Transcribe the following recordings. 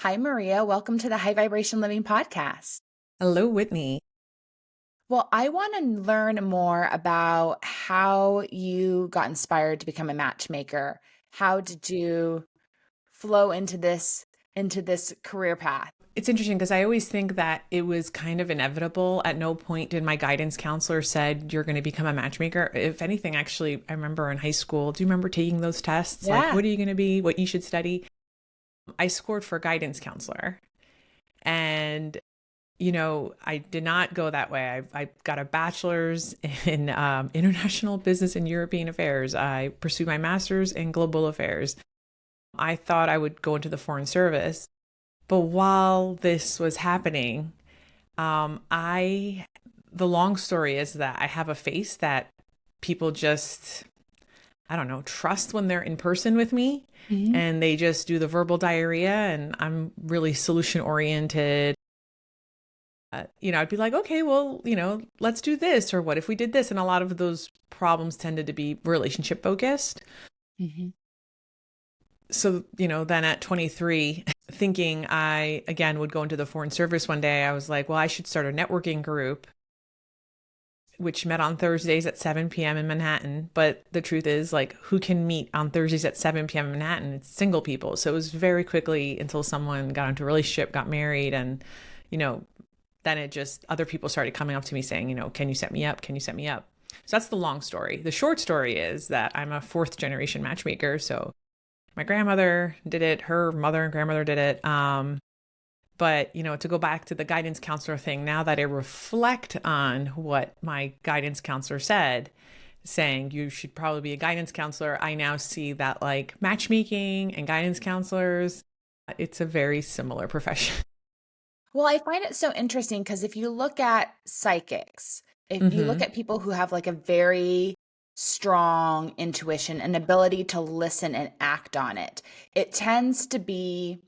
Hi, Maria. Welcome to the High Vibration Living Podcast. Hello, Whitney. Well, I want to learn more about how you got inspired to become a matchmaker. How did you flow into this career path? It's interesting because I always think that it was kind of inevitable. At no point did my guidance counselor said you're going to become a matchmaker. If anything, actually, I remember in high school, do you remember taking those tests? Like, Yeah. what are you going to be? What you should study? I scored for guidance counselor. And, I did not go that way. I got a bachelor's in international business and European affairs. I pursued my master's in global affairs. I thought I would go into the foreign service. But while this was happening, I, the long story is that I have a face that people just, I don't know, trust when they're in person with me, Mhm. and they just do the verbal diarrhea, and I'm really solution oriented. I'd be like, okay, well, let's do this, or what if we did this? And a lot of those problems tended to be relationship focused. Mhm. So, then at 23, thinking I again would go into the foreign service one day, I was like, well, I should start a networking group, which met on Thursdays at 7 p.m. in Manhattan. But the truth is, like, who can meet on Thursdays at 7 p.m. in Manhattan? It's single people. So it was very quickly until someone got into a relationship, got married, and, you know, then it just, other people started coming up to me saying, can you set me up? Can you set me up? So that's the long story. The short story is that I'm a fourth generation matchmaker. So my grandmother did it, her mother and grandmother did it. But, to go back to the guidance counselor thing, now that I reflect on what my guidance counselor said, saying you should probably be a guidance counselor, I now see that like matchmaking and guidance counselors, it's a very similar profession. Well, I find it so interesting because if you look at psychics, if you look Mm-hmm. at people who have like a very strong intuition and ability to listen and act on it, it tends to be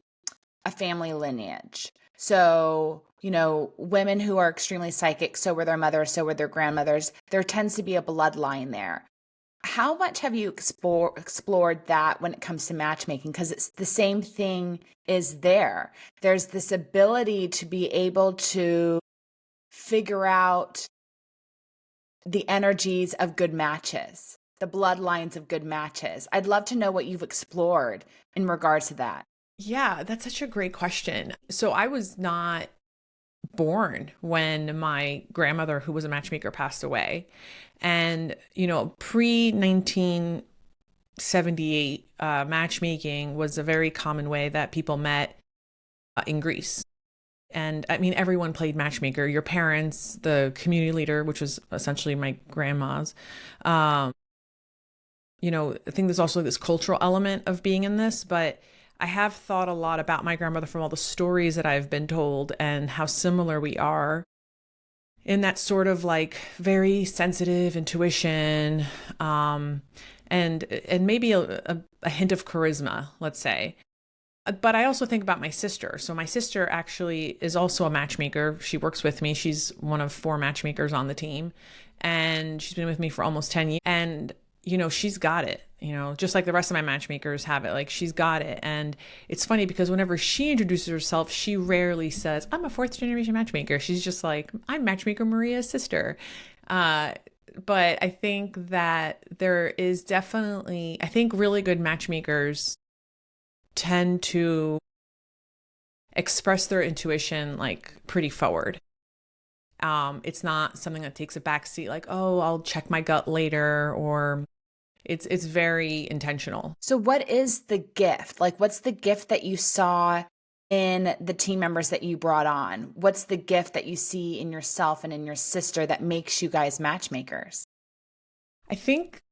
a family lineage. So, women who are extremely psychic, so were their mothers, so were their grandmothers. There tends to be a bloodline there. How much have you explored that when it comes to matchmaking? Because it's the same thing is there. There's this ability to be able to figure out the energies of good matches, the bloodlines of good matches. I'd love to know what you've explored in regards to that. Yeah, that's such a great question. So I was not born when my grandmother, who was a matchmaker, passed away. And, pre 1978, matchmaking was a very common way that people met in Greece. And I mean, everyone played matchmaker. Your parents, the community leader, which was essentially my grandma's. Um, I think there's also this cultural element of being in this, but I have thought a lot about my grandmother from all the stories that I've been told and how similar we are in that sort of like very sensitive intuition, and maybe a hint of charisma, let's say. But I also think about my sister. So my sister actually is also a matchmaker. She works with me. She's one of four matchmakers on the team, and she's been with me for almost 10 years. And she's got it, just like the rest of my matchmakers have it. Like, she's got it. And it's funny because whenever she introduces herself, she rarely says, I'm a fourth generation matchmaker. She's just like, I'm matchmaker Maria's sister. Uh, but I think that there is definitely, I think really good matchmakers tend to express their intuition like pretty forward. It's not something that takes a backseat, like, oh, I'll check my gut later, or it's very intentional. So, what is the gift? Like, what's the gift that you saw in the team members that you brought on? What's the gift that you see in yourself and in your sister that makes you guys matchmakers? I think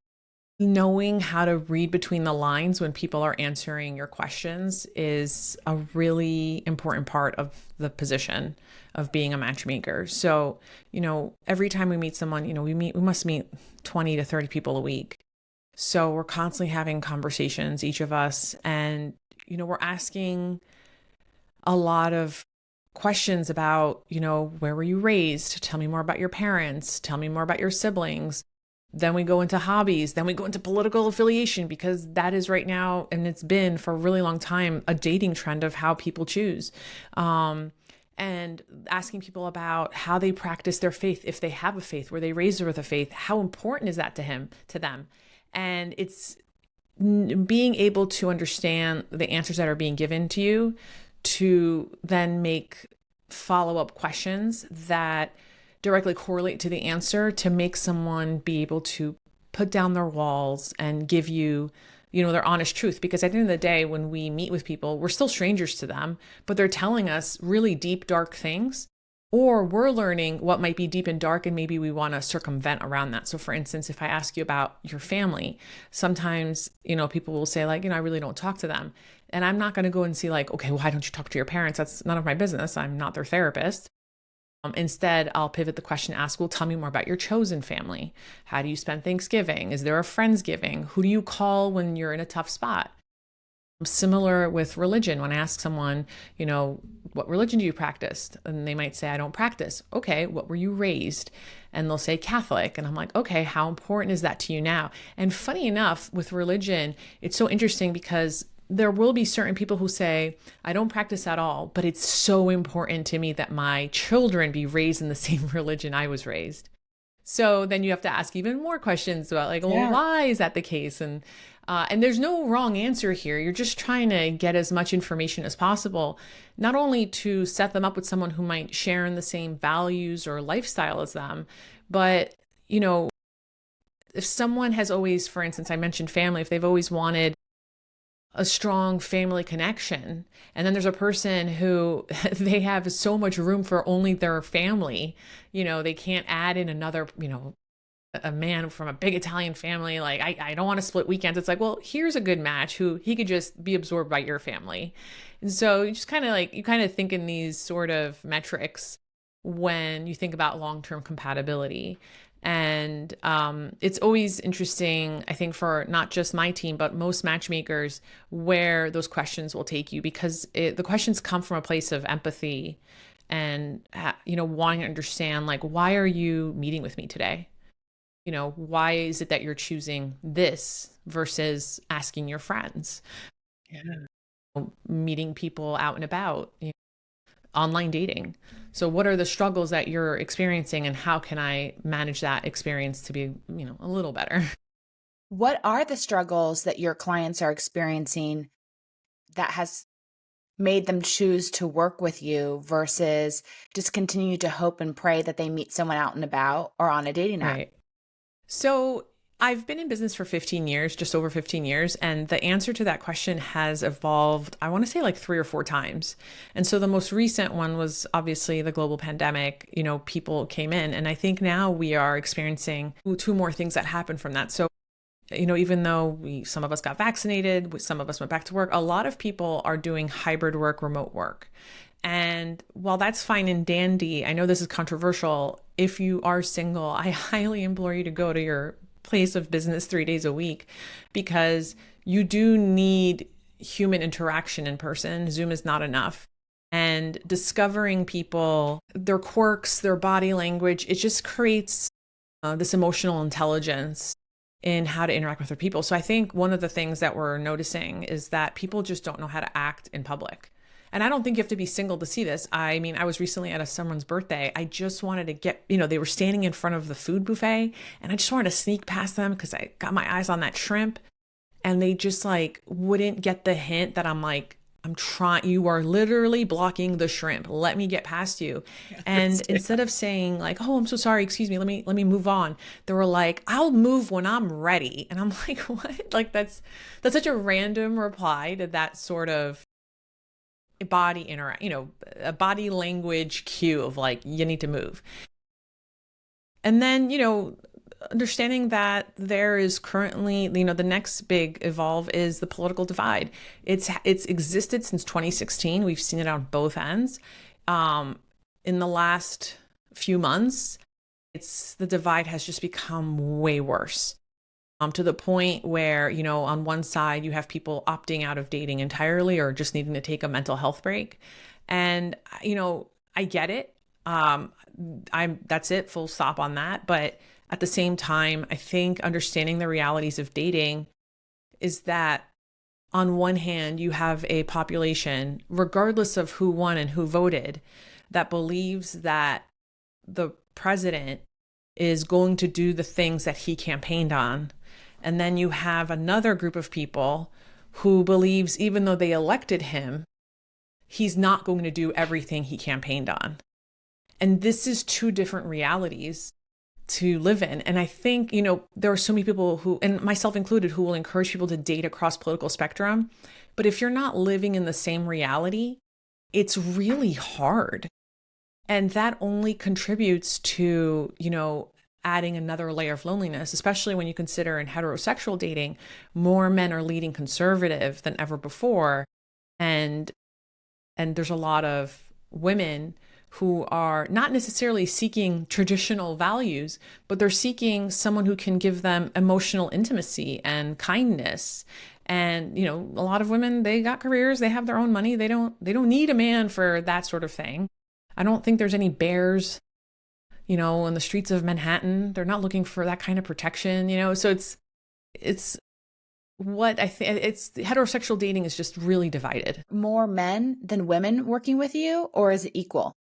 knowing how to read between the lines when people are answering your questions is a really important part of the position of being a matchmaker. So, every time we meet someone, we must meet 20 to 30 people a week. So we're constantly having conversations, each of us, and, we're asking a lot of questions about, where were you raised? Tell me more about your parents. Tell me more about your siblings. Then we go into hobbies. Then we go into political affiliation, because that is right now, and it's been for a really long time, a dating trend of how people choose. And asking people about how they practice their faith, if they have a faith, were they raised with a faith, how important is that to them? And it's being able to understand the answers that are being given to you, to then make follow-up questions that directly correlate to the answer, to make someone be able to put down their walls and give you, their honest truth. Because at the end of the day, when we meet with people, we're still strangers to them, but they're telling us really deep, dark things, or we're learning what might be deep and dark, and maybe we want to circumvent around that. So for instance, if I ask you about your family, sometimes, people will say like, I really don't talk to them. And I'm not going to go and see like, okay, why don't you talk to your parents? That's none of my business. I'm not their therapist. Instead, I'll pivot the question, ask, well, tell me more about your chosen family. How do you spend Thanksgiving? Is there a Friendsgiving? Who do you call when you're in a tough spot? Similar with religion. When I ask someone, what religion do you practice? And they might say, I don't practice. Okay, what were you raised? And they'll say Catholic. And I'm like, okay, how important is that to you now? And funny enough, with religion, it's so interesting because there will be certain people who say, I don't practice at all, but it's so important to me that my children be raised in the same religion I was raised. So then you have to ask even more questions about like, well, why is that the case? And there's no wrong answer here. You're just trying to get as much information as possible, not only to set them up with someone who might share in the same values or lifestyle as them, but, if someone has always, for instance, I mentioned family, if they've always wanted a strong family connection, and then there's a person who they have so much room for only their family, they can't add in another, a man from a big Italian family, like I don't want to split weekends. It's like, well, here's a good match who he could just be absorbed by your family. And so you just kind of think in these sort of metrics when you think about long-term compatibility. And it's always interesting, I think, for not just my team, but most matchmakers, where those questions will take you, because the questions come from a place of empathy and, wanting to understand, like, why are you meeting with me today? Why is it that you're choosing this versus asking your friends? Meeting people out and about, online dating. So what are the struggles that you're experiencing, and how can I manage that experience to be, a little better? What are the struggles that your clients are experiencing that has made them choose to work with you versus just continue to hope and pray that they meet someone out and about or on a dating app? Right. So I've been in business for 15 years, just over 15 years. And the answer to that question has evolved, I want to say like 3 or 4 times. And so the most recent one was obviously the global pandemic. People came in, and I think now we are experiencing 2 more things that happened from that. So, even though some of us got vaccinated, some of us went back to work, a lot of people are doing hybrid work, remote work. And while that's fine and dandy, I know this is controversial. If you are single, I highly implore you to go to your place of business 3 days a week, because you do need human interaction in person. Zoom is not enough. And discovering people, their quirks, their body language, it just creates this emotional intelligence in how to interact with other people. So I think one of the things that we're noticing is that people just don't know how to act in public. And I don't think you have to be single to see this. I mean, I was recently at someone's birthday. I just wanted to get, they were standing in front of the food buffet, and I just wanted to sneak past them because I got my eyes on that shrimp, and they just like wouldn't get the hint that I'm like, I'm trying, you are literally blocking the shrimp. Let me get past you. And instead of saying like, oh, I'm so sorry, excuse me, let me move on. They were like, I'll move when I'm ready. And I'm like, what? Like that's such a random reply to that sort of a body language cue of like, you need to move. And then, understanding that there is currently, the next big evolve is the political divide. It's existed since 2016. We've seen it on both ends. In the last few months, the divide has just become way worse. To the point where, on one side, you have people opting out of dating entirely or just needing to take a mental health break. And, I get it. That's it, full stop on that. But At the same time, I think understanding the realities of dating is that on one hand, you have a population, regardless of who won and who voted, that believes that the president is going to do the things that he campaigned on. And then you have another group of people who believes even though they elected him, he's not going to do everything he campaigned on. And this is two different realities to live in. And I think, there are so many people who, and myself included, who will encourage people to date across political spectrum. But if you're not living in the same reality, it's really hard. And that only contributes to, adding another layer of loneliness, especially when you consider in heterosexual dating, more men are leading conservative than ever before. And there's a lot of women who are not necessarily seeking traditional values, but they're seeking someone who can give them emotional intimacy and kindness. And, a lot of women, they got careers, they have their own money. They don't need a man for that sort of thing. I don't think there's any bears, in the streets of Manhattan. They're not looking for that kind of protection, so it's what I think it's heterosexual dating is just really divided. More men than women working with you, or is it equal?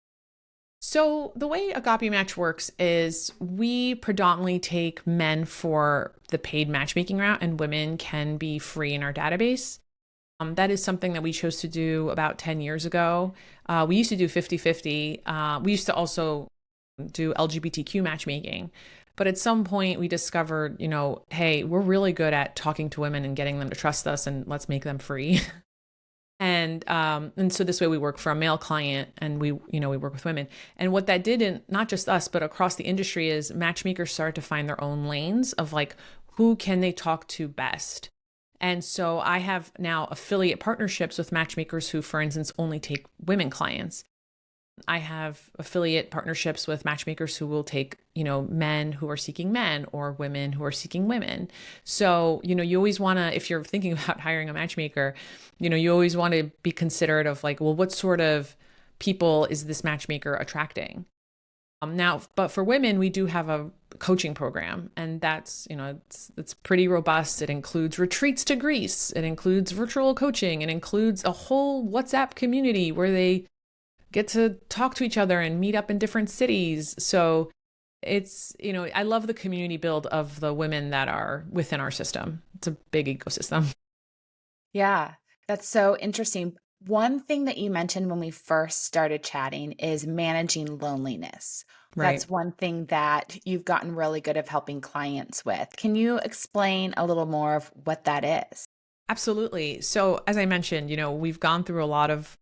So the way Agape Match works is we predominantly take men for the paid matchmaking route, and women can be free in our database. That is something that we chose to do about 10 years ago. We used to do 50-50. We used to also do LGBTQ matchmaking. But at some point we discovered, hey, we're really good at talking to women and getting them to trust us, and let's make them free. And so this way we work for a male client, and we work with women. And what that did, in not just us, but across the industry, is matchmakers started to find their own lanes of like, who can they talk to best? And so I have now affiliate partnerships with matchmakers who, for instance, only take women clients. I have affiliate partnerships with matchmakers who will take, men who are seeking men, or women who are seeking women. So, you always want to, if you're thinking about hiring a matchmaker, you always want to be considerate of like, well, what sort of people is this matchmaker attracting? Now, but for women, we do have a coaching program, and that's, it's pretty robust. It includes retreats to Greece. It includes virtual coaching. It includes a whole WhatsApp community where they get to talk to each other and meet up in different cities. So it's, I love the community build of the women that are within our system. It's a big ecosystem. Yeah, that's so interesting. One thing that you mentioned when we first started chatting is managing loneliness. Right. That's one thing that you've gotten really good at helping clients with. Can you explain a little more of what that is? Absolutely. So as I mentioned, we've gone through a lot of,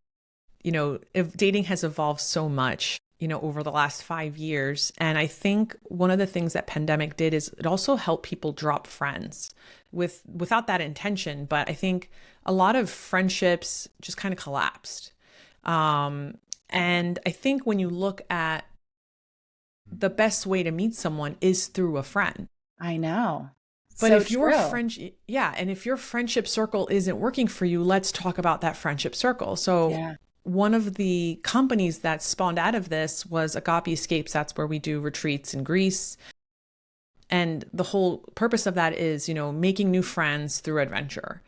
if dating has evolved so much, over the last 5 years. And I think one of the things that pandemic did is it also helped people drop friends without that intention. But I think a lot of friendships just kind of collapsed. And I think when you look at the best way to meet someone is through a friend. I know. But so if your true. and if your friendship circle isn't working for you, let's talk about that friendship circle. So one of the companies that spawned out of this was Agape Escapes. That's where we do retreats in Greece. And the whole purpose of that is, making new friends through adventure.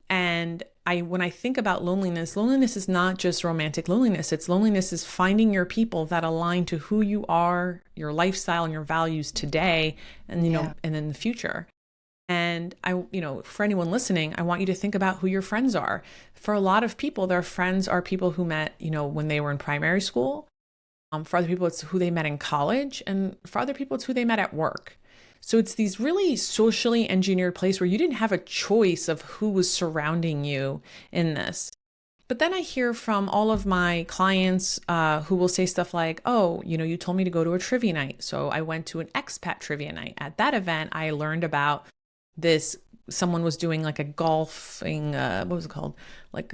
And when I think about loneliness is not just romantic loneliness. It's loneliness is finding your people that align to who you are, your lifestyle, and your values today, and, and in the future. And for anyone listening, I want you to think about who your friends are. For a lot of people, their friends are people who met, when they were in primary school. For other people, it's who they met in college. And for other people, it's who they met at work. So it's these really socially engineered places where you didn't have a choice of who was surrounding you in this. But then I hear from all of my clients who will say stuff like, oh, you told me to go to a trivia night. So I went to an expat trivia night. At that event, I learned about someone was doing like a golfing, what was it called? Like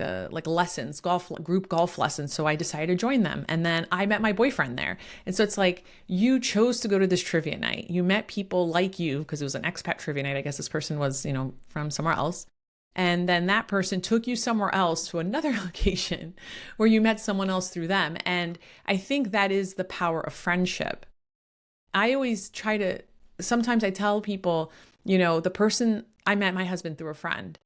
lessons, group golf lessons. So I decided to join them. And then I met my boyfriend there. And so it's like, you chose to go to this trivia night. You met people like you, because it was an expat trivia night. I guess this person was, from somewhere else. And then that person took you somewhere else to another location where you met someone else through them. And I think that is the power of friendship. I always try to sometimes I tell people, the person I met my husband through a friend.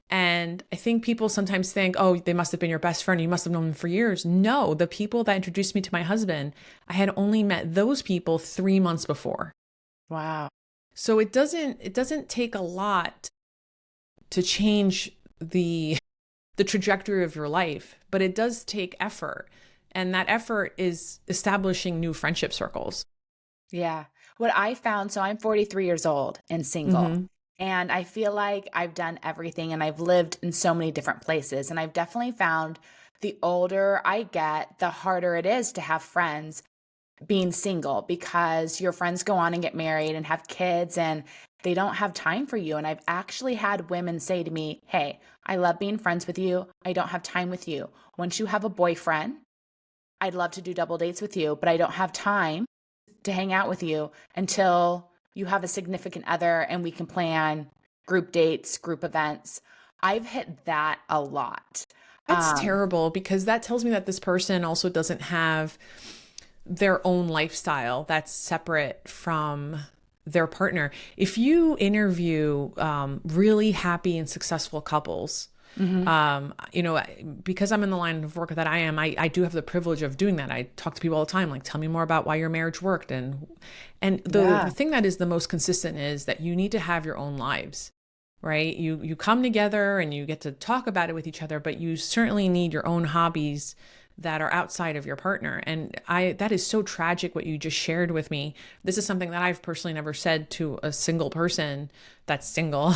And I think people sometimes think, oh, they must have been your best friend. You must have known them for years. No, the people that introduced me to my husband, I had only met those people 3 months before. Wow. So it doesn't take a lot to change the trajectory of your life, but it does take effort. And that effort is establishing new friendship circles. Yeah. What I found, so I'm 43 years old and single. Mm-hmm. And I feel like I've done everything and I've lived in so many different places. And I've definitely found the older I get, the harder it is to have friends being single because your friends go on and get married and have kids and they don't have time for you. And I've actually had women say to me, hey, I love being friends with you. I don't have time with you. Once you have a boyfriend, I'd love to do double dates with you, but I don't have time to hang out with you until you have a significant other and we can plan group dates, group events. I've hit that a lot. That's Um, terrible because that tells me that this person also doesn't have their own lifestyle that's separate from their partner. If you interview really happy and successful couples, mhm. because I'm in the line of work that I am, I do have the privilege of doing that. I talk to people all the time, like, tell me more about why your marriage worked. And the Yeah. thing that is the most consistent is that you need to have your own lives, right? You come together and you get to talk about it with each other, but you certainly need your own hobbies that are outside of your partner. And that is so tragic what you just shared with me. This is something that I've personally never said to a single person that's single.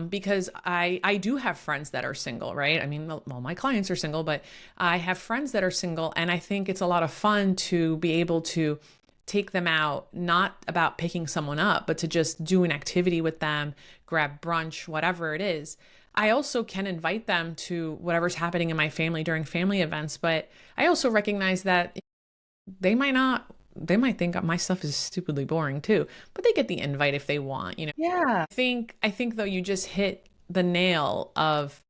Because I do have friends that are single, right? I mean, well, my clients are single, but I have friends that are single. And I think it's a lot of fun to be able to take them out, not about picking someone up, but to just do an activity with them, grab brunch, whatever it is. I also can invite them to whatever's happening in my family during family events, but I also recognize that they might think my stuff is stupidly boring too, but they get the invite if they want. Yeah. I think though you just hit the nail of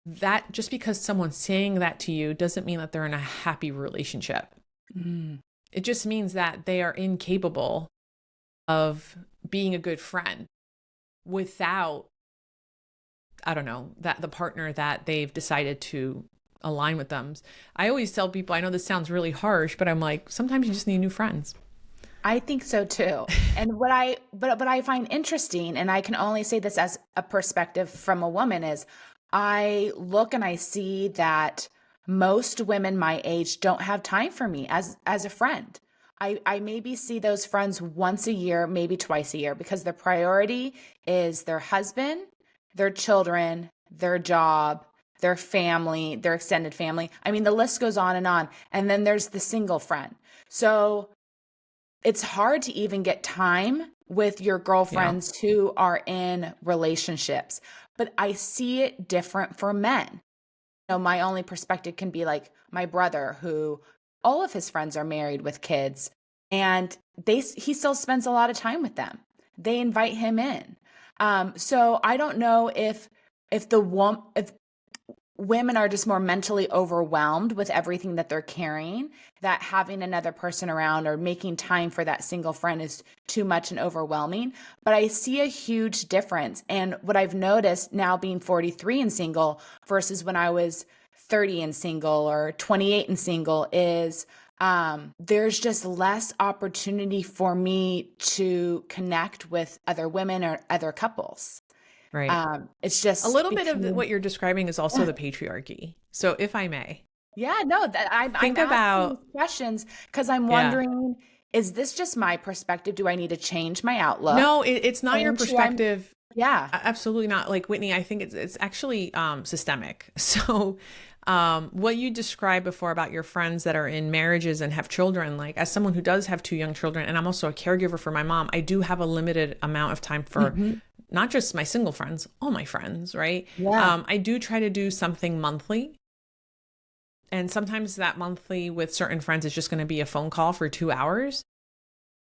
that. Just because someone's saying that to you doesn't mean that they're in a happy relationship. Mm. It just means that they are incapable of being a good friend without, I don't know, that the partner that they've decided to align with them. I always tell people, I know this sounds really harsh, but I'm like, sometimes you just need new friends. I think so too. And what I find interesting, and I can only say this as a perspective from a woman, is I look and I see that most women my age don't have time for me as a friend. I maybe see those friends once a year, maybe twice a year, because their priority is their husband, their children, their job, their family, their extended family. I mean, the list goes on and on. And then there's the single friend. So it's hard to even get time with your Yeah. girlfriends who are in relationships. But I see it different for men. My only perspective can be like my brother, who all of his friends are married with kids, and he still spends a lot of time with them. They invite him in. So I don't know if women are just more mentally overwhelmed with everything that they're carrying, that having another person around or making time for that single friend is too much and overwhelming. But I see a huge difference. And what I've noticed now being 43 and single versus when I was 30 and single or 28 and single is there's just less opportunity for me to connect with other women or other couples. Right. It's A just little bit of became, what you're describing is also yeah. the patriarchy. So if I may, Yeah, no, that I'm think asking about, these questions because I'm yeah. wondering, is this just my perspective? Do I need to change my outlook? No, it's not your Change who I'm perspective. Yeah. Absolutely not. Like Whitney, I think it's actually systemic. So what you described before about your friends that are in marriages and have children, like as someone who does have two young children, and I'm also a caregiver for my mom, I do have a limited amount of time for Hmm. not just my single friends, all my friends, right? Yeah. I do try to do something monthly. And sometimes that monthly with certain friends is just going to be a phone call for 2 hours.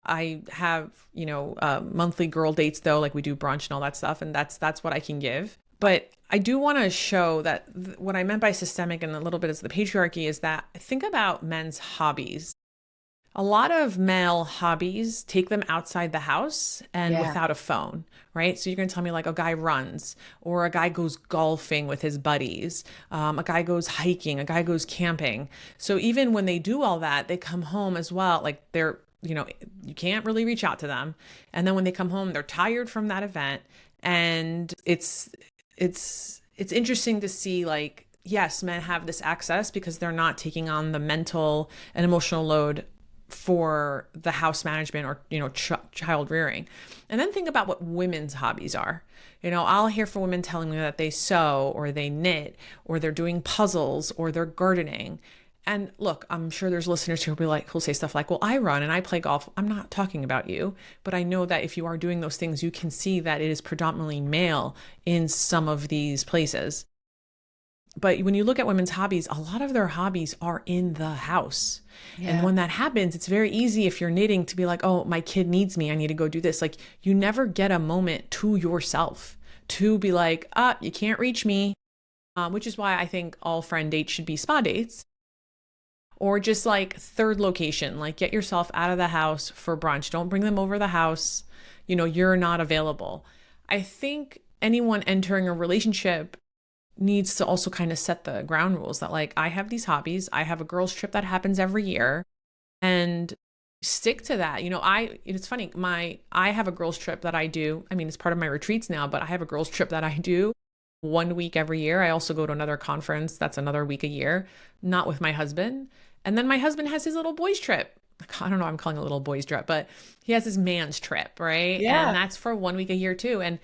I have, monthly girl dates though, like we do brunch and all that stuff, and that's what I can give. But I do want to show that what I meant by systemic and a little bit is the patriarchy is that think about men's hobbies. A lot of male hobbies take them outside the house and Yeah. without a phone, right? So you're going to tell me like a guy runs, or a guy goes golfing with his buddies, a guy goes hiking, a guy goes camping. So even when they do all that, they come home as well. Like they're, you can't really reach out to them. And then when they come home, they're tired from that event. And it's interesting to see, like, yes, men have this access because they're not taking on the mental and emotional load for the house management or, child rearing. And then think about what women's hobbies are. I'll hear from women telling me that they sew or they knit or they're doing puzzles or they're gardening. And look, I'm sure there's listeners who'll say stuff like, well, I run and I play golf. I'm not talking about you, but I know that if you are doing those things, you can see that it is predominantly male in some of these places. But when you look at women's hobbies, a lot of their hobbies are in the house. Yeah. And when that happens, it's very easy if you're knitting to be like, oh, my kid needs me. I need to go do this. Like, you never get a moment to yourself to be like, you can't reach me, which is why I think all friend dates should be spa dates. Or just like third location, like get yourself out of the house for brunch. Don't bring them over the house. You're not available. I think anyone entering a relationship needs to also kind of set the ground rules that, like, I have these hobbies. I have a girls trip that happens every year, and stick to that. It's funny. I have a girls trip that I do. I mean, it's part of my retreats now, but I have a girls trip that I do 1 week every year. I also go to another conference. That's another week a year, not with my husband. And then my husband has his little boys trip. I don't know, I'm calling it a little boys trip, but he has his man's trip, right? Yeah. And that's for 1 week a year too. And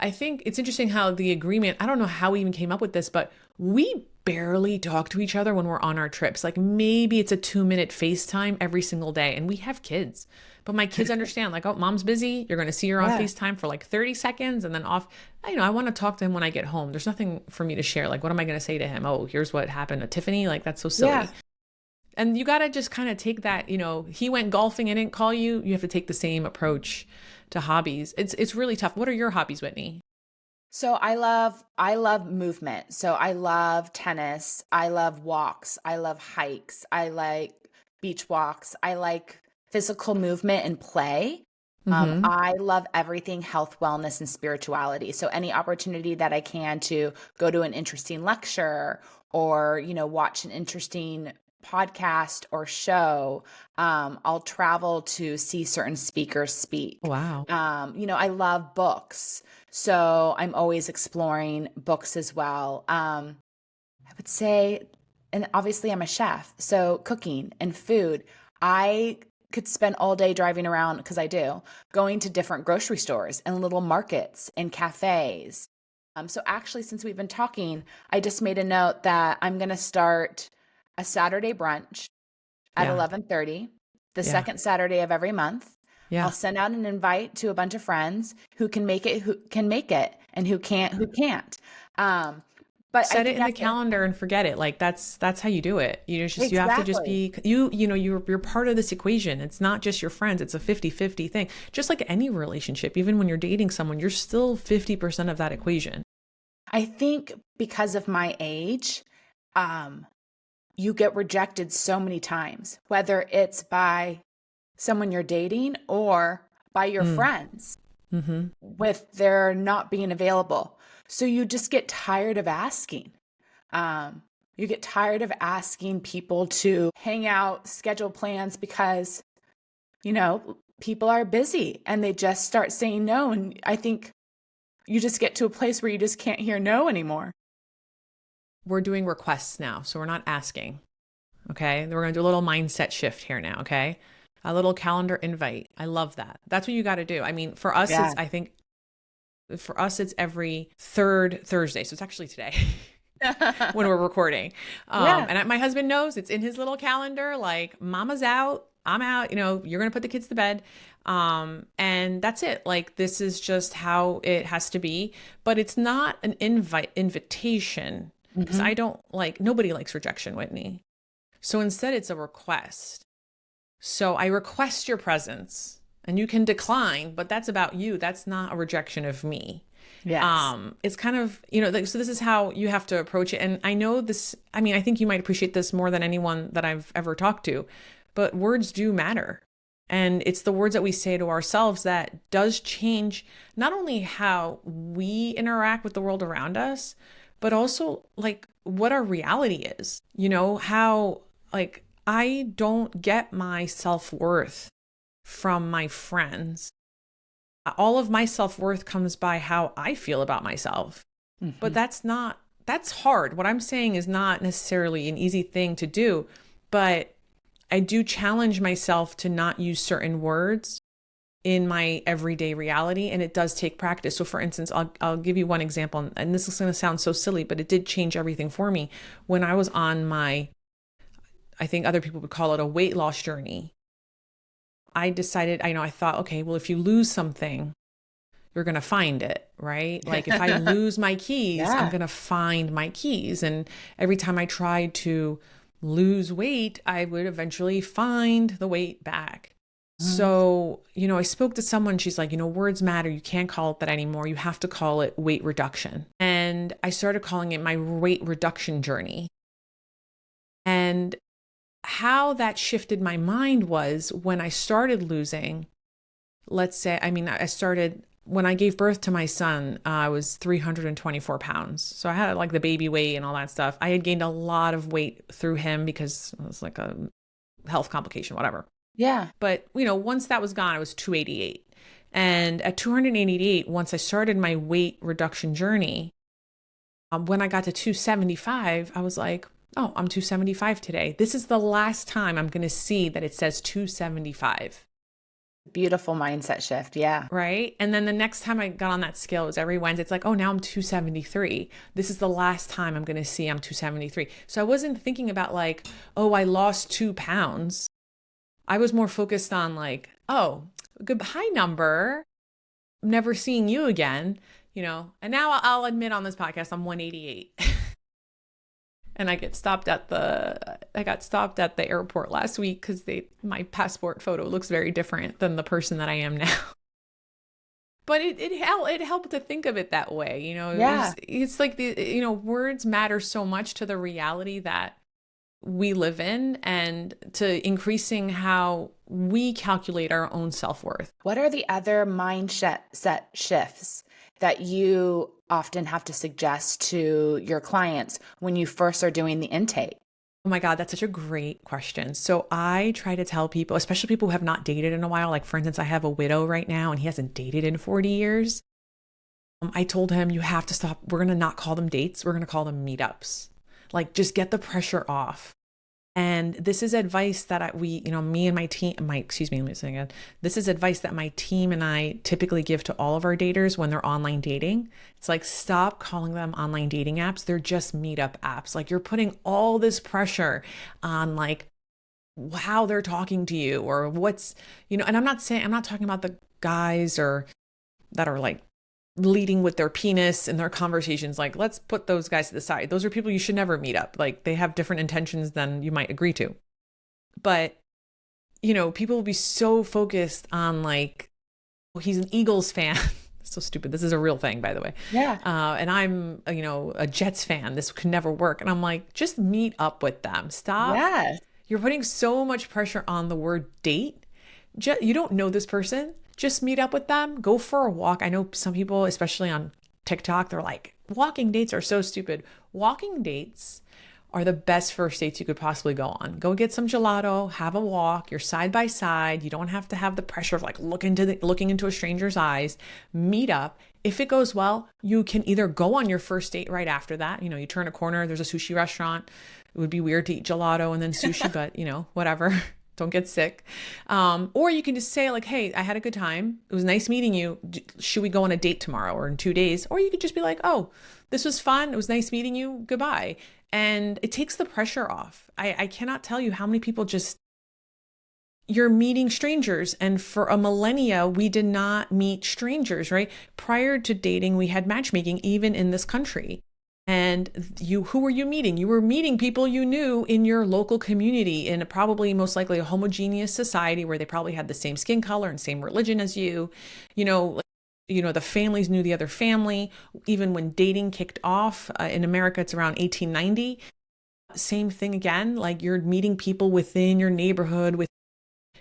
I think it's interesting how the agreement, I don't know how we even came up with this, but we barely talk to each other when we're on our trips. Like maybe it's a 2-minute FaceTime every single day. And we have kids, but my kids understand, like, oh, mom's busy. You're going to see her on FaceTime for like 30 seconds and then off. I want to talk to him when I get home. There's nothing for me to share. Like, what am I going to say to him? Oh, here's what happened to Tiffany. Like, that's so silly. Yeah. And you got to just kind of take that, he went golfing and didn't call you. You have to take the same approach to hobbies. It's really tough. What are your hobbies, Whitney? So I love movement. So I love tennis. I love walks. I love hikes. I like beach walks. I like physical movement and play. Mm-hmm. I love everything health, wellness, and spirituality. So any opportunity that I can to go to an interesting lecture or, watch an interesting podcast or show, I'll travel to see certain speakers speak. Wow. I love books. So I'm always exploring books as well. I would say, and obviously I'm a chef, so cooking and food. I could spend all day driving around, because I do, going to different grocery stores and little markets and cafes. So actually, since we've been talking, I just made a note that I'm going to start a Saturday brunch at 11:30, the second Saturday of every month. Yeah. I'll send out an invite to a bunch of friends who can make it, and who can't. But set it in the calendar and forget it. Like that's how you do it. You have to just be, you're part of this equation. It's not just your friends. It's a 50-50 thing. Just like any relationship, even when you're dating someone, you're still 50% of that equation. I think because of my age, you get rejected so many times, whether it's by someone you're dating or by your friends, with their not being available. So you just get tired of asking. You get tired of asking people to hang out, schedule plans, because, people are busy and they just start saying no. And I think you just get to a place where you just can't hear no anymore. We're doing requests now, so we're not asking. Okay. We're going to do a little mindset shift here now. Okay. A little calendar invite. I love that. That's what you got to do. I mean, for us, it's every third Thursday. So it's actually today when we're recording. And my husband knows it's in his little calendar, like mama's out, I'm out, you're going to put the kids to bed. And that's it. Like, this is just how it has to be, but it's not an invitation, because nobody likes rejection, Whitney. So instead it's a request. So I request your presence, and you can decline, but that's about you. That's not a rejection of me. Yes. It's kind of, so this is how you have to approach it. And I know this, I think you might appreciate this more than anyone that I've ever talked to, but words do matter. And it's the words that we say to ourselves that does change not only how we interact with the world around us, but also like what our reality is. How like I don't get my self-worth from my friends. All of my self-worth comes by how I feel about myself. But that's hard. What I'm saying is not necessarily an easy thing to do, but I do challenge myself to not use certain words in my everyday reality, and it does take practice. So for instance, I'll give you one example, and this is going to sound so silly, but it did change everything for me. When I was on my, I think other people would call it a weight loss journey, I decided, I thought, okay, well, if you lose something, you're going to find it, right? Like if I lose my keys, Yeah. I'm going to find my keys. And every time I tried to lose weight, I would eventually find the weight back. So, I spoke to someone, she's like, words matter. You can't call it that anymore. You have to call it weight reduction. And I started calling it my weight reduction journey. And how that shifted my mind was when I started losing, let's say, I started when I gave birth to my son, I was 324 pounds. So I had like the baby weight and all that stuff. I had gained a lot of weight through him because it was like a health complication, whatever. Yeah. But, once that was gone, I was 288. And at 288, once I started my weight reduction journey, when I got to 275, I was like, oh, I'm 275 today. This is the last time I'm going to see that it says 275. Beautiful mindset shift. Yeah. Right. And then the next time I got on that scale, it was every Wednesday. It's like, oh, now I'm 273. This is the last time I'm going to see I'm 273. So I wasn't thinking about like, oh, I lost 2 pounds. I was more focused on like, oh, goodbye number. I'm never seeing you again, and now I'll admit on this podcast, I'm 188. And I got stopped at the airport last week because my passport photo looks very different than the person that I am now. But it helped to think of it that way, Yeah. It's like words matter so much to the reality that we live in and to increasing how we calculate our own self-worth. What are the other mindset shifts that you often have to suggest to your clients when you first are doing the intake? Oh my God, that's such a great question. So I try to tell people, especially people who have not dated in a while, like for instance, I have a widow right now and he hasn't dated in 40 years. I told him, you have to stop. We're going to not call them dates. We're going to call them meetups. Like just get the pressure off. And this is advice that me and my team, excuse me, let me say again. This is advice that my team and I typically give to all of our daters when they're online dating. It's like, stop calling them online dating apps. They're just meetup apps. Like you're putting all this pressure on like how they're talking to you or what's, and I'm not talking about the guys or that are like leading with their penis in their conversations. Like, let's put those guys to the side. Those are people you should never meet up. Like they have different intentions than you might agree to. But, people will be so focused on like, well, he's an Eagles fan. So stupid. This is a real thing, by the way. Yeah. And I'm, a Jets fan. This could never work. And I'm like, just meet up with them. Stop. Yeah. You're putting so much pressure on the word date. You don't know this person. Just meet up with them, go for a walk. I know some people, especially on TikTok, they're like, walking dates are so stupid. Walking dates are the best first dates you could possibly go on. Go get some gelato, have a walk, you're side by side. You don't have to have the pressure of like looking into a stranger's eyes. Meet up. If it goes well, you can either go on your first date right after that. You turn a corner, there's a sushi restaurant. It would be weird to eat gelato and then sushi, but whatever. Don't get sick. Or you can just say like, hey, I had a good time. It was nice meeting you. Should we go on a date tomorrow or in 2 days? Or you could just be like, oh, this was fun. It was nice meeting you. Goodbye. And it takes the pressure off. I cannot tell you how many people you're meeting strangers. And for a millennia, we did not meet strangers, right? Prior to dating, we had matchmaking even in this country. And who were you meeting? You were meeting people you knew in your local community in probably most likely a homogeneous society where they probably had the same skin color and same religion as you. The families knew the other family. Even when dating kicked off in America, it's around 1890. Same thing again, like you're meeting people within your neighborhood, with,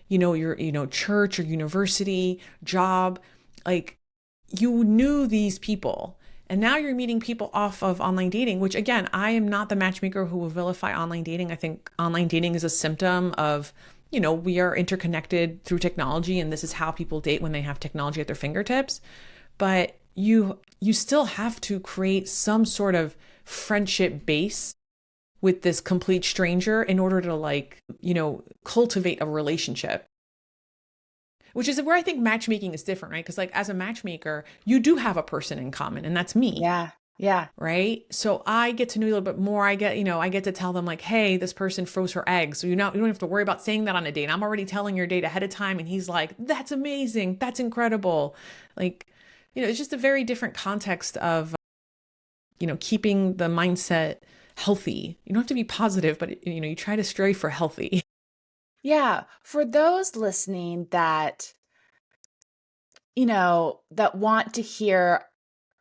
your, church or university, job, like you knew these people. And now you're meeting people off of online dating, which again, I am not the matchmaker who will vilify online dating. I think online dating is a symptom of, we are interconnected through technology, and this is how people date when they have technology at their fingertips. But you still have to create some sort of friendship base with this complete stranger in order to cultivate a relationship. Which is where I think matchmaking is different, right? Because like as a matchmaker, you do have a person in common, and that's me. Yeah. Yeah. Right. So I get to know you a little bit more. I get to tell them like, hey, this person froze her eggs. So you don't have to worry about saying that on a date. I'm already telling your date ahead of time. And he's like, that's amazing. That's incredible. Like, it's just a very different context of, keeping the mindset healthy. You don't have to be positive, but you try to strive for healthy. Yeah. For those listening that, that want to hear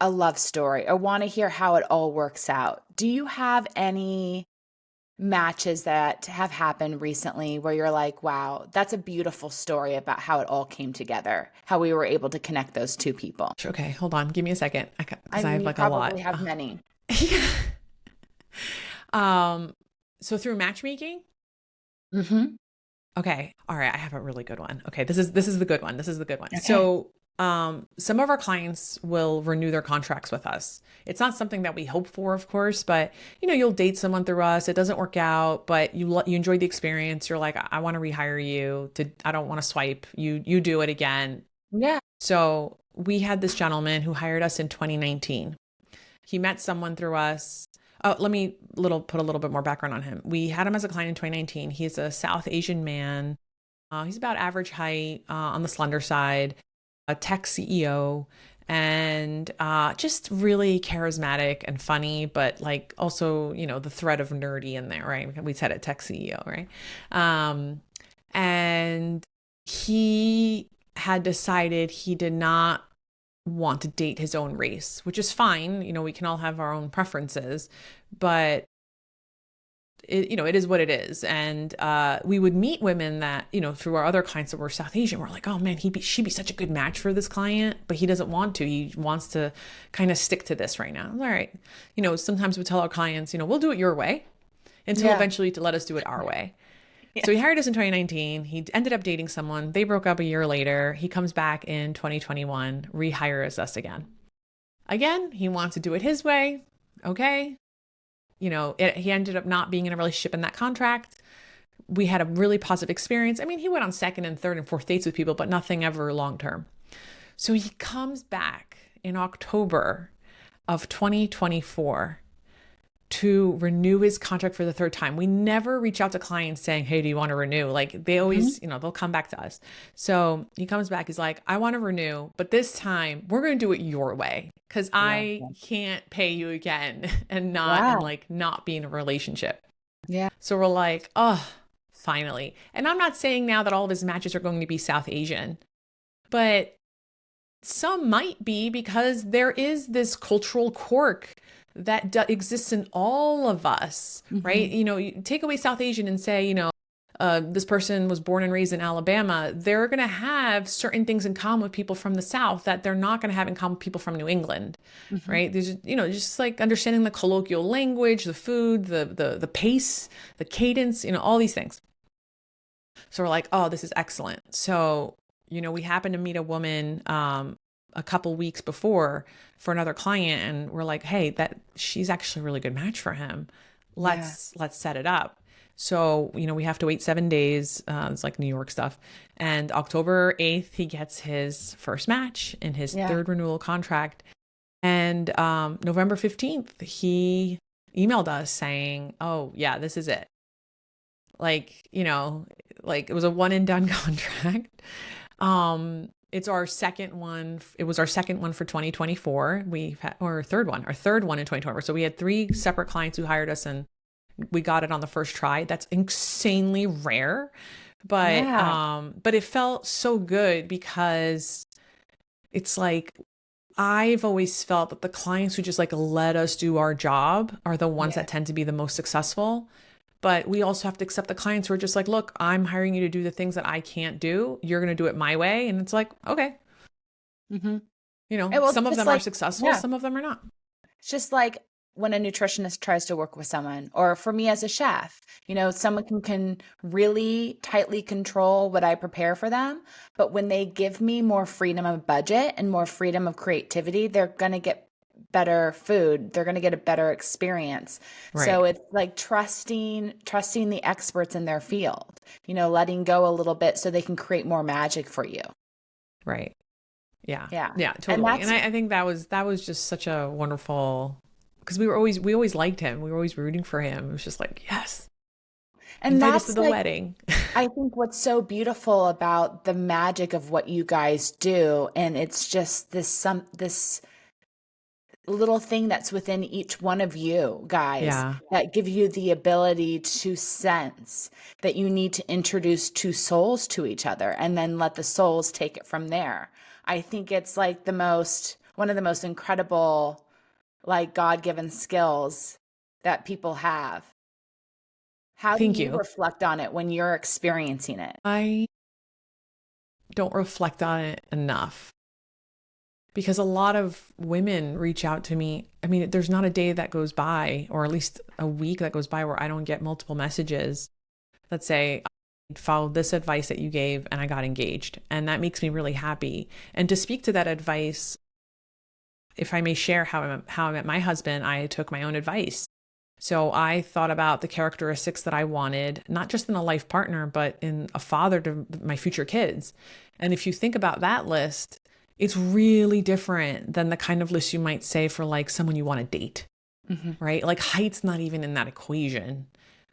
a love story or want to hear how it all works out, do you have any matches that have happened recently where you're like, wow, that's a beautiful story about how it all came together, how we were able to connect those two people? Okay, hold on. Give me a second. I Because I mean, have you like a lot. probably have many. Yeah. So through matchmaking? Mm-hmm. Okay. All right. I have a really good one. Okay. This is the good one. This is the good one. Okay. So, some of our clients will renew their contracts with us. It's not something that we hope for, of course, but you'll date someone through us. It doesn't work out, but you enjoyed the experience. You're like, I want to rehire you. I don't want to swipe. You do it again. Yeah. So we had this gentleman who hired us in 2019. He met someone through us. Oh, let me put a little bit more background on him. We had him as a client in 2019. He's a South Asian man. He's about average height, on the slender side, a tech CEO, and just really charismatic and funny, but like also, the thread of nerdy in there, right? We said it, tech CEO, right? And he had decided he did not want to date his own race, which is fine. We can all have our own preferences, but it is what it is. And we would meet women that, through our other clients that were South Asian, we're like, oh man, she'd be such a good match for this client, but he doesn't want to. He wants to kind of stick to this right now. All right. Sometimes we tell our clients, we'll do it your way until eventually to let us do it our way. Yeah. So he hired us in 2019. He ended up dating someone. They broke up a year later. He comes back in 2021, rehires us again. Again, he wants to do it his way. Okay. He ended up not being in a relationship in that contract. We had a really positive experience. I mean, he went on second and third and fourth dates with people, but nothing ever long-term. So he comes back in October of 2024 to renew his contract for the third time. We never reach out to clients saying, hey, do you want to renew? Like they always, they'll come back to us. So he comes back, he's like, I want to renew, but this time we're going to do it your way. Cause I can't pay you again and not be in a relationship. Yeah. So we're like, oh, finally. And I'm not saying now that all of his matches are going to be South Asian, but some might be, because there is this cultural quirk that exists in all of us, right? You take away South Asian and say, this person was born and raised in Alabama. They're going to have certain things in common with people from the South that they're not going to have in common with people from New England, right? There's, just like understanding the colloquial language, the food, the pace, the cadence, all these things. So we're like, oh, this is excellent. So, we happened to meet a woman, a couple weeks before for another client, and we're like, hey, she's actually a really good match for him. Let's set it up. So, we have to wait 7 days. It's like New York stuff. And October 8th, he gets his first match in his third renewal contract. And November 15th, he emailed us saying, oh yeah, this is it. Like, it was a one and done contract. It's our second one. It was our second one for 2024. Our third one in 2024. So we had 3 separate clients who hired us, and we got it on the first try. That's insanely rare, but it felt so good because it's like, I've always felt that the clients who just like let us do our job are the ones Yeah. that tend to be the most successful. But we also have to accept the clients who are just like, look, I'm hiring you to do the things that I can't do. You're going to do it my way. And it's like, okay, Mm-hmm. some of Just them are like, successful, yeah, some of them are not. it's just like when a nutritionist tries to work with someone, or for me as a chef, someone can really tightly control what I prepare for them. But when they give me more freedom of budget and more freedom of creativity, they're going to get better food. They're going to get a better experience. So Right. it's like trusting the experts in their field, letting go a little bit so they can create more magic for you. Right. Yeah. Yeah. Yeah, And totally. And I think that was just such a wonderful, because we always liked him. We were always rooting for him. It was just like, yes, and invite us to that's the like, wedding. I think what's so beautiful about the magic of what you guys do, and it's just this little thing that's within each one of you guys Yeah. that give you the ability to sense that you need to introduce two souls to each other and then let the souls take it from there. I think it's like one of the most incredible, like, God-given skills that people have. How do Thank you you. reflect on it when you're experiencing it? I don't reflect on it enough because a lot of women reach out to me. I mean, there's not a day that goes by, or at least a week that goes by, where I don't get multiple messages that say, I followed this advice that you gave and I got engaged. And that makes me really happy. And to speak to that advice, if I may share how I met my husband, I took my own advice. So I thought about the characteristics that I wanted, not just in a life partner, but in a father to my future kids. And if you think about that list, it's really different than the kind of list you might say for like someone you want to date, Hmm. right? Like height's not even in that equation.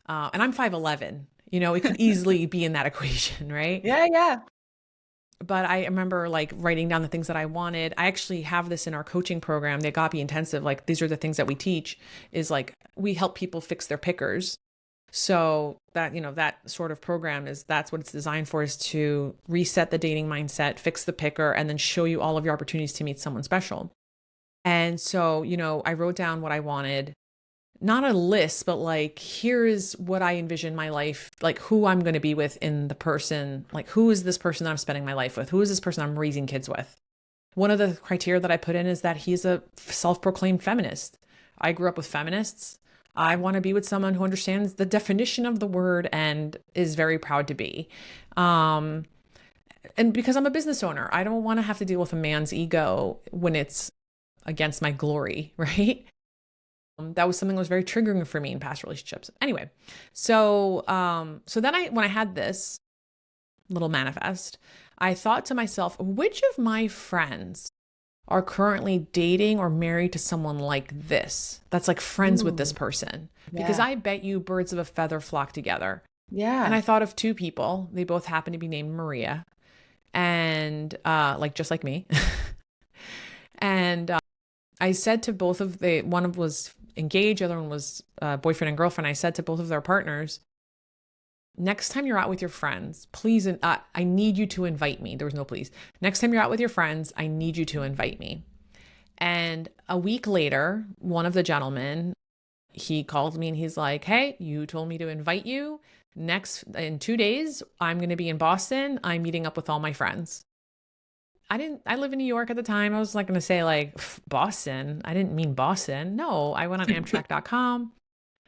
And I'm 5'11", it could easily be in that equation, right? Yeah, yeah. But I remember like writing down the things that I wanted. I actually have this in our coaching program, the Agape Intensive. Like these are the things that we teach, is like we help people fix their pickers. So that, that sort of program that's what it's designed for, is to reset the dating mindset, fix the picker, and then show you all of your opportunities to meet someone special. And so, I wrote down what I wanted, not a list, but like, here is what I envision my life, like who I'm going to be with in the person, like who is this person that I'm spending my life with? Who is this person I'm raising kids with? One of the criteria that I put in is that he's a self-proclaimed feminist. I grew up with feminists. I want to be with someone who understands the definition of the word and is very proud to be. And because I'm a business owner, I don't want to have to deal with a man's ego when it's against my glory, right? That was something that was very triggering for me in past relationships. Anyway, so then when I had this little manifest, I thought to myself, which of my friends are currently dating or married to someone like this, that's like friends with this Ooh, person? Because yeah. I bet you birds of a feather flock together. And Yeah. I thought of two people. They both happen to be named Maria, and like just like me. And I said to both of one of was engaged, the other one was boyfriend and girlfriend. I said to both of their partners, next time you're out with your friends, please, I need you to invite me. There was no please. Next time you're out with your friends, I need you to invite me. And a week later, one of the gentlemen, he called me and he's like, hey, you told me to invite you. In 2 days, I'm going to be in Boston. I'm meeting up with all my friends. I live in New York at the time. I was like going to say like Boston. I didn't mean Boston. No, I went on Amtrak.com,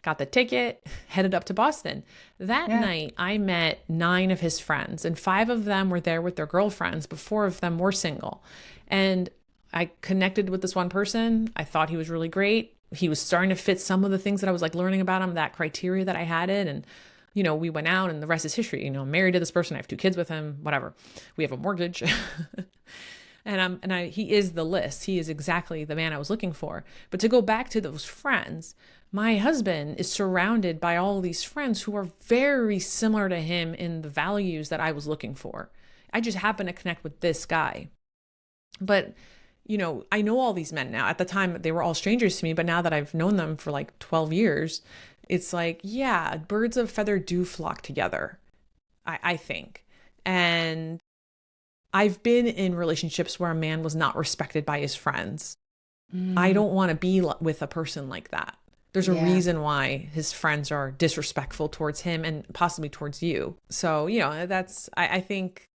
got the ticket, headed up to Boston. That Yeah. night, I met 9 of his friends, and 5 of them were there with their girlfriends, but 4 of them were single. And I connected with this one person. I thought he was really great. He was starting to fit some of the things that I was like learning about him, that criteria that I had in. And, we went out and the rest is history. I'm married to this person. I have 2 kids with him, whatever. We have a mortgage. He is the list. He is exactly the man I was looking for. But to go back to those friends, my husband is surrounded by all these friends who are very similar to him in the values that I was looking for. I just happen to connect with this guy. But, I know all these men now. At the time, they were all strangers to me. But now that I've known them for like 12 years, it's like, yeah, birds of feather do flock together, I think. And I've been in relationships where a man was not respected by his friends. I Mm, don't want to be with a person like that. There's a yeah. reason why his friends are disrespectful towards him and possibly towards you. So, I think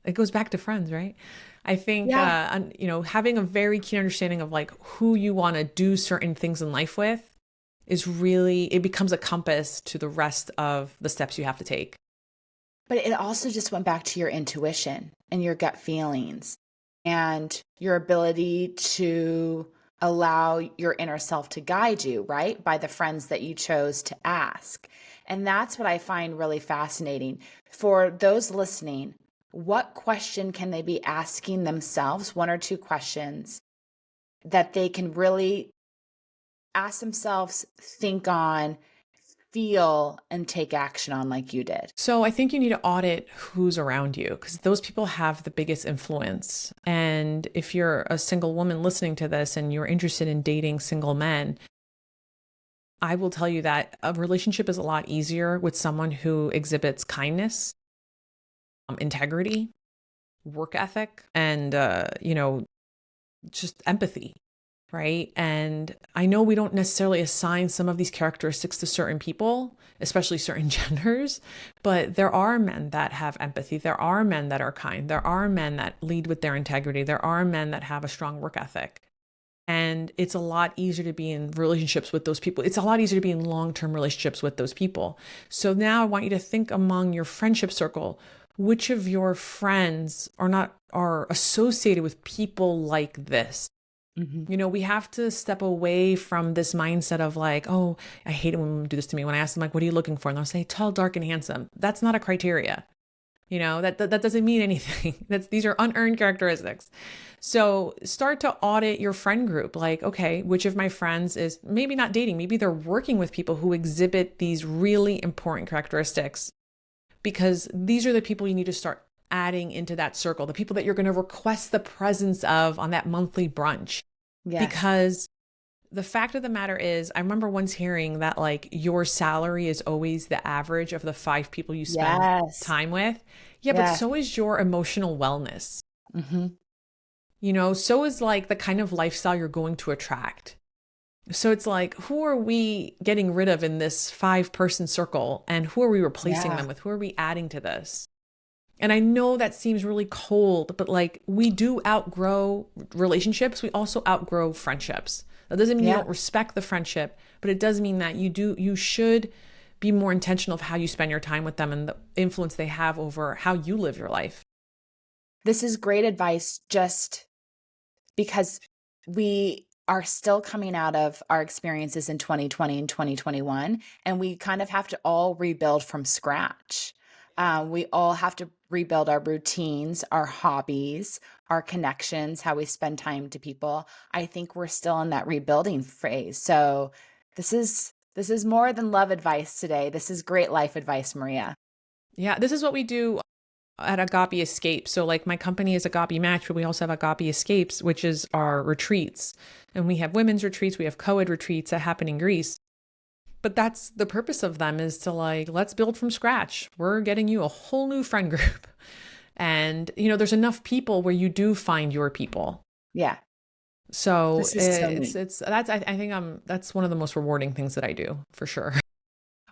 it goes back to friends, right? I think, Yeah. having a very keen understanding of like who you want to do certain things in life with is really, it becomes a compass to the rest of the steps you have to take. But it also just went back to your intuition and your gut feelings and your ability to allow your inner self to guide you, right? By the friends that you chose to ask. And that's what I find really fascinating. For those listening, what question can they be asking themselves? One or two questions that they can really ask themselves, think on, feel, and take action on like you did. So I think you need to audit who's around you because those people have the biggest influence. And if you're a single woman listening to this and you're interested in dating single men, I will tell you that a relationship is a lot easier with someone who exhibits kindness, integrity, work ethic, and, just empathy. Right. And I know we don't necessarily assign some of these characteristics to certain people, especially certain genders, but there are men that have empathy. There are men that are kind. There are men that lead with their integrity. There are men that have a strong work ethic. And it's a lot easier to be in relationships with those people. It's a lot easier to be in long-term relationships with those people. So now I want you to think among your friendship circle, which of your friends are associated with people like this? Mhm. We have to step away from this mindset of like, oh, I hate it when women do this to me. When I ask them like, what are you looking for? And they'll say tall, dark, and handsome. That's not a criteria. That doesn't mean anything. These are unearned characteristics. So start to audit your friend group. Like, okay, which of my friends is maybe not dating? Maybe they're working with people who exhibit these really important characteristics because these are the people you need to start adding into that circle, the people that you're going to request the presence of on that monthly brunch. Yes. Because the fact of the matter is, I remember once hearing that like your salary is always the average of the 5 people you spend Yes. time with. Yeah, but Yes. so is your emotional wellness. Mhm. So is like the kind of lifestyle you're going to attract. So it's like, who are we getting rid of in this 5-person circle? And who are we replacing Yeah. them with? Who are we adding to this? And I know that seems really cold, but like we do outgrow relationships. We also outgrow friendships. That doesn't mean you Yeah. don't respect the friendship, but it does mean that you should be more intentional of how you spend your time with them and the influence they have over how you live your life. This is great advice just because we are still coming out of our experiences in 2020 and 2021, and we kind of have to all rebuild from scratch. We all have to rebuild our routines, our hobbies, our connections, how we spend time to people. I think we're still in that rebuilding phase. So this is more than love advice today. This is great life advice, Maria. Yeah, this is what we do at Agape Escape. So like my company is Agape Match, but we also have Agape Escapes, which is our retreats. And we have women's retreats, we have co-ed retreats that happen in Greece. But that's the purpose of them is to like, let's build from scratch. We're getting you a whole new friend group. And, there's enough people where you do find your people. Yeah, So this is so it's, neat. it's, that's, I think that's one of the most rewarding things that I do for sure.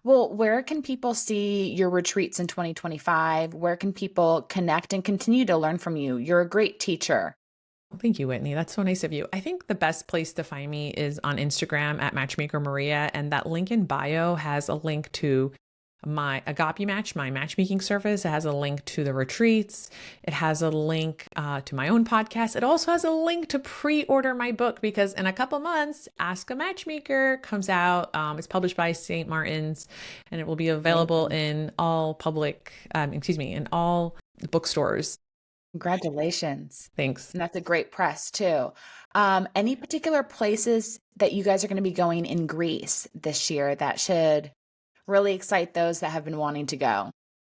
Well, where can people see your retreats in 2025? Where can people connect and continue to learn from you? You're a great teacher. Thank you, Whitney. That's so nice of you. I think the best place to find me is on Instagram at Matchmaker Maria. And that link in bio has a link to my Agape Match, my matchmaking service. It has a link to the retreats. It has a link to my own podcast. It also has a link to pre-order my book because in a couple months, Ask a Matchmaker comes out. It's published by St. Martin's and it will be available Amazing. in all in all bookstores. Congratulations. Thanks. And that's a great press too. Any particular places that you guys are going to be going in Greece this year that should really excite those that have been wanting to go?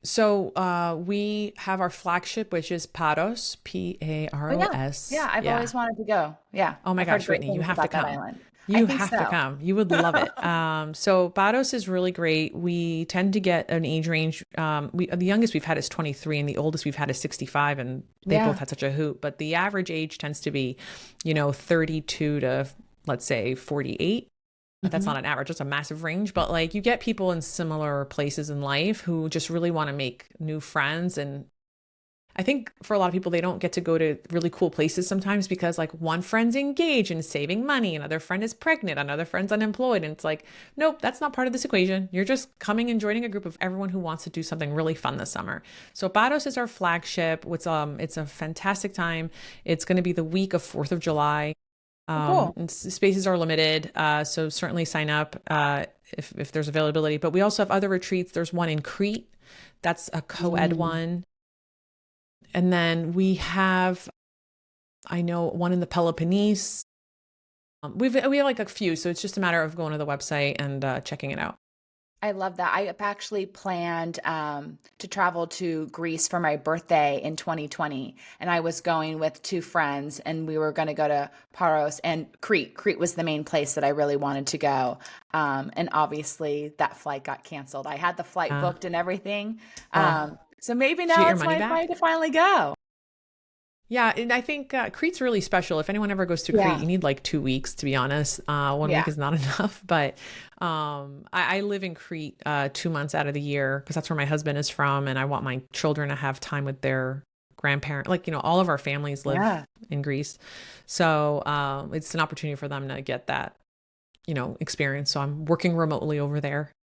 So we have our flagship, which is Paros, Oh yeah. Paros. Yeah, I've Yeah. always wanted to go. Yeah, Oh my I've heard gosh, great Whitney, you things have to about that come. island. I You think have to so. come. You would love it. So Bados is really great. We tend to get an age range. The youngest we've had is 23 and the oldest we've had is 65, and they both Yeah. had such a hoot. But the average age tends to be, 32 to, let's say, 48. That's Hmm. not an average, it's a massive range, but like you get people in similar places in life who just really want to make new friends. And I think for a lot of people, they don't get to go to really cool places sometimes because like one friend's engaged and saving money, another friend is pregnant, another friend's unemployed. And it's like, nope, that's not part of this equation. You're just coming and joining a group of everyone who wants to do something really fun this summer. So Bados is our flagship. It's a fantastic time. It's going to be the week of 4th of July. Oh, cool. And spaces are limited. So certainly sign up if there's availability. But we also have other retreats. There's one in Crete. That's a co-ed Mm. one. And then we have, I know, one in the Peloponnese. We have like a few, so it's just a matter of going to the website and checking it out. I love that. I have actually planned to travel to Greece for my birthday in 2020, and I was going with two friends, and we were going to go to Paros and Crete. Crete was the main place that I really wanted to go, and obviously that flight got canceled. I had the flight Uh, booked and everything, oh, so maybe did you get now your it's money my flight back? to finally go. Yeah, and I think Crete's really special. If anyone ever goes to Crete, Yeah, you need like 2 weeks, to be honest. 1 week yeah, is not enough. But I live in Crete 2 months out of the year because that's where my husband is from, and I want my children to have time with their grandparent. Like, all of our families live yeah. in Greece, so it's an opportunity for them to get that, experience. So I'm working remotely over there.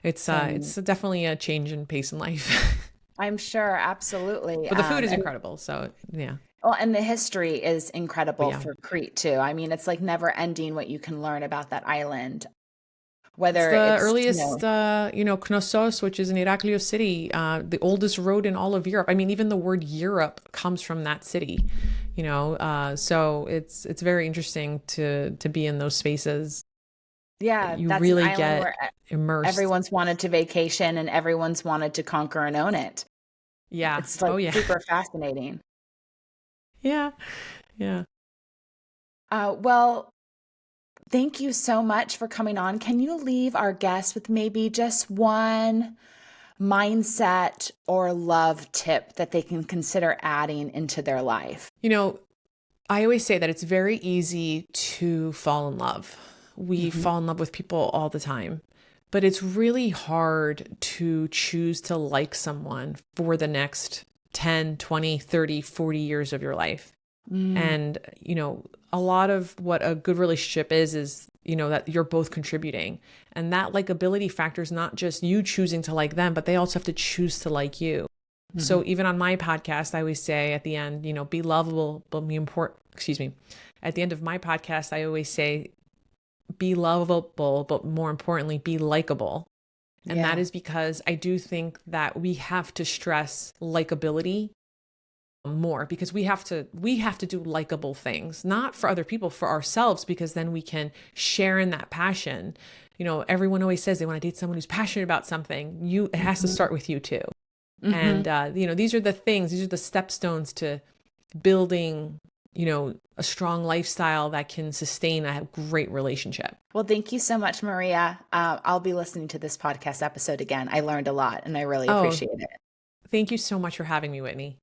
It's Same. definitely a change in pace in life, I'm sure, absolutely. but the food is incredible. So yeah, Well, and the history is but incredible yeah. for Crete too. I mean, it's like never ending what you can learn about that island, It's whether the it's, earliest, Knossos, which is in Heraklion city, the oldest road in all of Europe. I mean, even the word Europe comes from that city, so it's very interesting to be in those spaces. yeah, You that's an really island get where immersed. everyone's wanted to vacation and everyone's wanted to conquer and own it. Yeah. It's like Oh yeah. super fascinating. Yeah. Yeah. Well, thank you so much for coming on. Can you leave our guests with maybe just one mindset or love tip that they can consider adding into their life? I always say that it's very easy to fall in love. We Hmm. fall in love with people all the time, but it's really hard to choose to like someone for the next 10, 20, 30, 40 years of your life. Mm, And, a lot of what a good relationship is, that you're both contributing. And that likability factor is not just you choosing to like them, but they also have to choose to like you. So mhm. even on my podcast, I always say at the end, be lovable, but be important. Excuse me. At the end of my podcast, I always say, be lovable, but more importantly, be likable. And that Yeah. is because I do think that we have to stress likability more because we have to do likable things, not for other people, for ourselves, because then we can share in that passion. Everyone always says they want to date someone who's passionate about something. It has to Mhm. start with you too. Mhm. And these are the things, these are the stepstones to building, a strong lifestyle that can sustain a great relationship. Well, thank you so much, Maria. I'll be listening to this podcast episode again. I learned a lot and I really Oh, appreciate it. thank you so much for having me, Whitney.